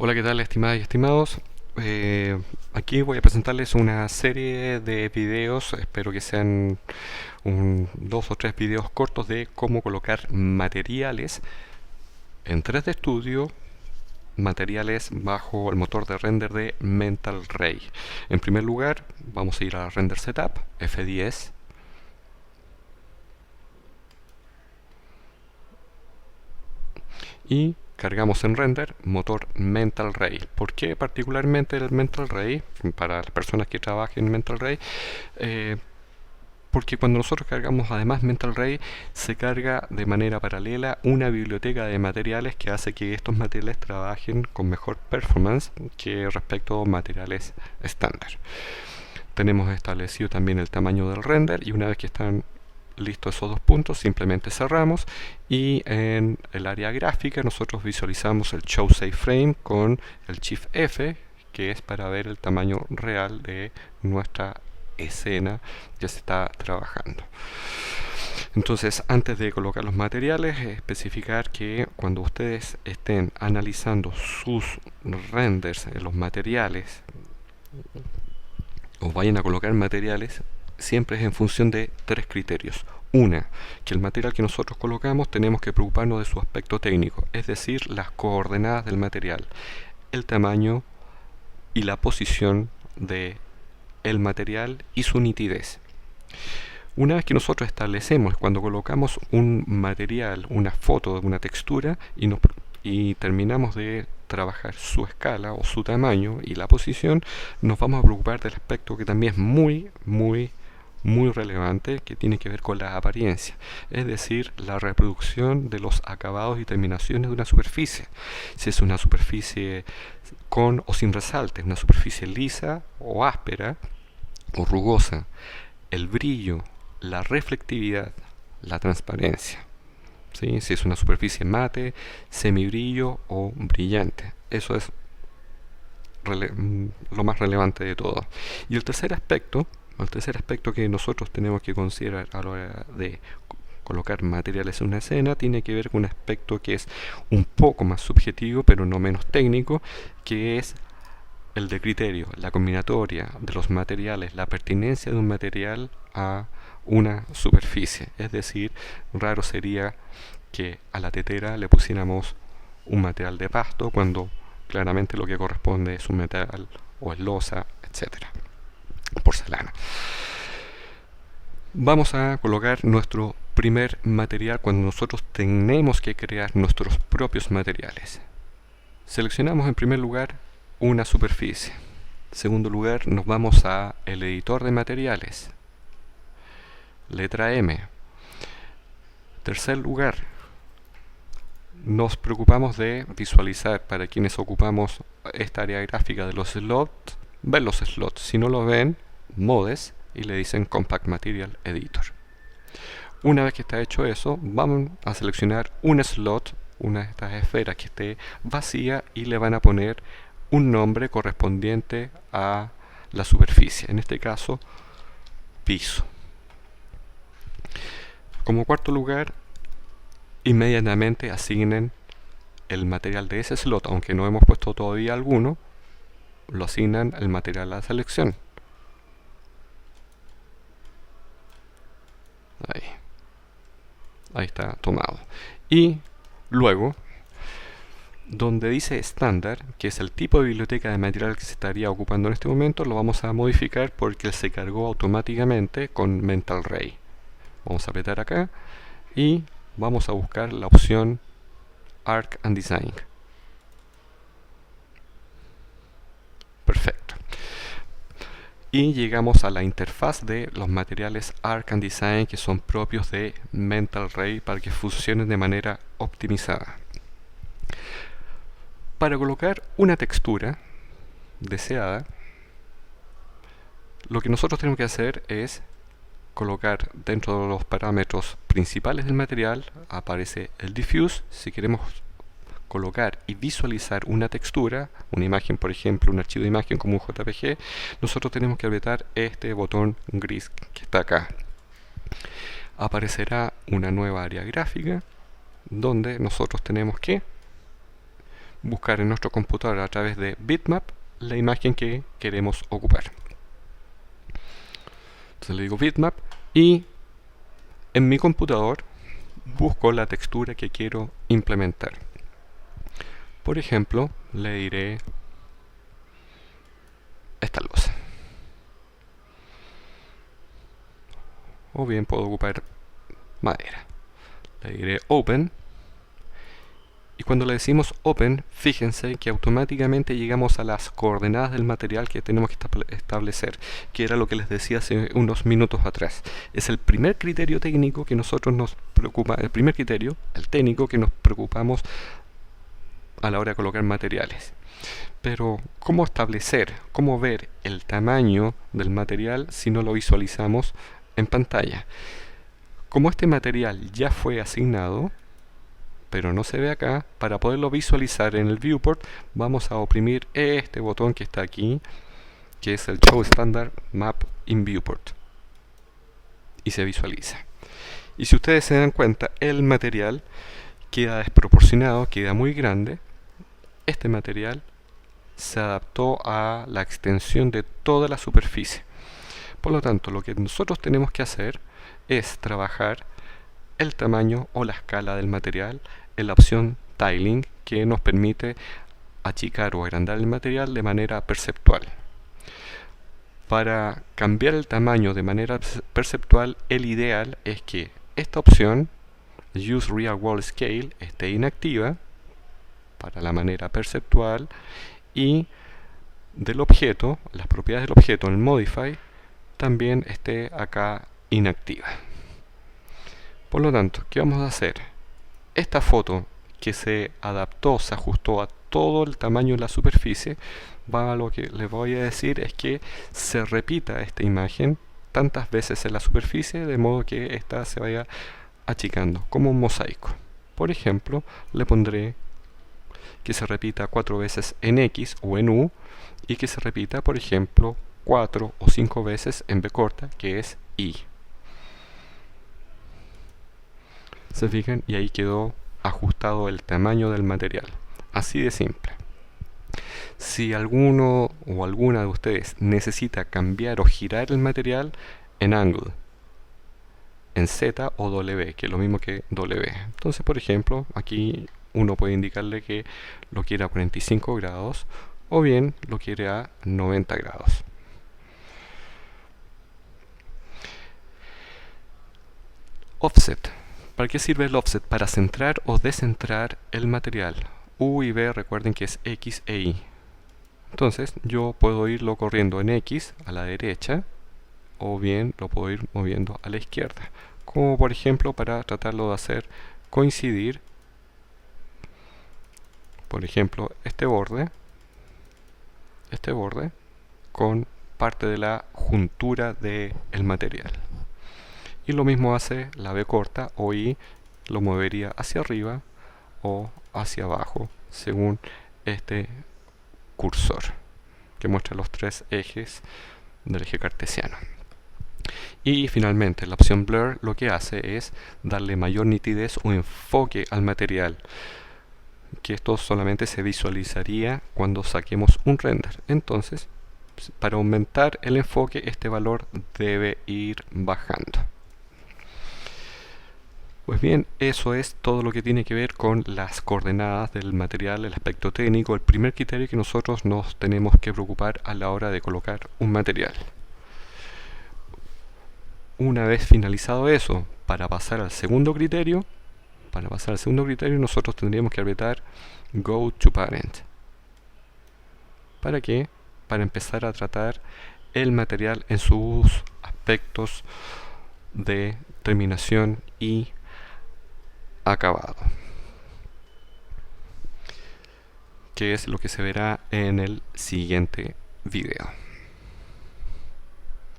Hola, ¿qué tal, estimadas y estimados? Aquí voy a presentarles una serie de videos, espero que sean dos o tres videos cortos de cómo colocar materiales en 3D Studio, materiales bajo el motor de render de Mental Ray. En primer lugar, vamos a ir a Render Setup, F10, y cargamos en render motor Mental Ray. ¿Por qué particularmente el Mental Ray? Para las personas que trabajen en Mental Ray, porque cuando nosotros cargamos además Mental Ray, se carga de manera paralela una biblioteca de materiales que hace que estos materiales trabajen con mejor performance que respecto a materiales estándar. Tenemos establecido también el tamaño del render, y una vez que están listos esos dos puntos, simplemente cerramos, y en el área gráfica nosotros visualizamos el Show Save Frame con el Shift F, que es para ver el tamaño real de nuestra escena que se está trabajando. Entonces, antes de colocar los materiales, especificar que cuando ustedes estén analizando sus renders en los materiales o vayan a colocar materiales, siempre es en función de tres criterios. Una, que el material que nosotros colocamos tenemos que preocuparnos de su aspecto técnico, es decir, las coordenadas del material, el tamaño y la posición de el material y su nitidez. Una vez que nosotros establecemos, cuando colocamos un material, una foto de una textura, y terminamos de trabajar su escala o su tamaño y la posición, nos vamos a preocupar del aspecto que también es muy relevante, que tiene que ver con la apariencia, es decir, la reproducción de los acabados y terminaciones de una superficie. Si es una superficie con o sin resaltes, una superficie lisa o áspera o rugosa, el brillo, la reflectividad, la transparencia. ¿Sí? Si es una superficie mate, semibrillo o brillante. Eso es lo más relevante de todo. Y el tercer aspecto que nosotros tenemos que considerar a la hora de colocar materiales en una escena tiene que ver con un aspecto que es un poco más subjetivo, pero no menos técnico, que es el de criterio, la combinatoria de los materiales, la pertinencia de un material a una superficie. Es decir, raro sería que a la tetera le pusiéramos un material de pasto cuando claramente lo que corresponde es un metal o es losa, etcétera, porcelana. Vamos a colocar nuestro primer material cuando nosotros tenemos que crear nuestros propios materiales. Seleccionamos en primer lugar una superficie. En segundo lugar, nos vamos a el editor de materiales, letra M. Tercer lugar, nos preocupamos de visualizar, para quienes ocupamos esta área gráfica de los slots, ver los slots. Si no lo ven, modes, y le dicen Compact Material Editor. Una vez que está hecho eso, vamos a seleccionar un slot, una de estas esferas que esté vacía, y le van a poner un nombre correspondiente a la superficie, en este caso piso. Como cuarto lugar, inmediatamente asignen el material de ese slot, aunque no hemos puesto todavía alguno, lo asignan el material a la selección. Ahí está tomado. Y luego, donde dice estándar, que es el tipo de biblioteca de material que se estaría ocupando en este momento, lo vamos a modificar porque se cargó automáticamente con Mental Ray. Vamos a apretar acá y vamos a buscar la opción Arc and Design. Perfecto. Y llegamos a la interfaz de los materiales Arc and Design, que son propios de Mental Ray para que funcionen de manera optimizada. Para colocar una textura deseada, lo que nosotros tenemos que hacer es colocar dentro de los parámetros principales del material, aparece el diffuse. Si queremos colocar y visualizar una textura, una imagen, por ejemplo, un archivo de imagen como un JPG, nosotros tenemos que apretar este botón gris que está acá. Aparecerá una nueva área gráfica donde nosotros tenemos que buscar en nuestro computador a través de bitmap la imagen que queremos ocupar. Entonces le digo bitmap y en mi computador busco la textura que quiero implementar. Por ejemplo, le diré esta losa. O bien puedo ocupar madera. Le diré Open. Y cuando le decimos Open, fíjense que automáticamente llegamos a las coordenadas del material que tenemos que establecer, que era lo que les decía hace unos minutos atrás. Es el primer criterio técnico que nosotros nos preocupa, el primer criterio, el técnico que nos preocupamos a la hora de colocar materiales. Pero, ¿cómo establecer, cómo ver el tamaño del material si no lo visualizamos en pantalla? Como este material ya fue asignado, pero no se ve acá, para poderlo visualizar en el viewport vamos a oprimir este botón que está aquí, que es el Show Standard Map in Viewport, y se visualiza. Y si ustedes se dan cuenta, el material queda desproporcionado, queda muy grande. Este material se adaptó a la extensión de toda la superficie. Por lo tanto, lo que nosotros tenemos que hacer es trabajar el tamaño o la escala del material en la opción Tiling, que nos permite achicar o agrandar el material de manera perceptual. Para cambiar el tamaño de manera perceptual, el ideal es que esta opción, Use Real World Scale, esté inactiva para la manera perceptual, y del objeto, las propiedades del objeto en el Modify, también esté acá inactiva. Por lo tanto, ¿qué vamos a hacer? Esta foto que se adaptó, se ajustó a todo el tamaño de la superficie, lo que les voy a decir es que se repita esta imagen tantas veces en la superficie, de modo que ésta se vaya achicando, como un mosaico. Por ejemplo, le pondré que se repita 4 veces en X o en U, y que se repita, por ejemplo, 4 o 5 veces en B corta, que es Y. Se fijan, y ahí quedó ajustado el tamaño del material. Así de simple. Si alguno o alguna de ustedes necesita cambiar o girar el material, en Angle, en Z o W, que es lo mismo que W. Entonces, por ejemplo, aquí uno puede indicarle que lo quiere a 45 grados o bien lo quiere a 90 grados. Offset. ¿Para qué sirve el offset? Para centrar o descentrar el material. U y V, recuerden que es X e Y. Entonces yo puedo irlo corriendo en X a la derecha, o bien lo puedo ir moviendo a la izquierda, como por ejemplo para tratarlo de hacer coincidir, por ejemplo, este borde con parte de la juntura del material. Y lo mismo hace la B corta o Y, lo movería hacia arriba o hacia abajo según este cursor que muestra los 3 ejes del eje cartesiano. Y finalmente la opción Blur lo que hace es darle mayor nitidez o enfoque al material, que esto solamente se visualizaría cuando saquemos un render. Entonces, para aumentar el enfoque, este valor debe ir bajando. Pues bien, eso es todo lo que tiene que ver con las coordenadas del material, el aspecto técnico, el primer criterio que nosotros nos tenemos que preocupar a la hora de colocar un material. Una vez finalizado eso, para pasar al segundo criterio, nosotros tendríamos que apretar Go to Parent. ¿Para qué? Para empezar a tratar el material en sus aspectos de terminación y acabado, que es lo que se verá en el siguiente video.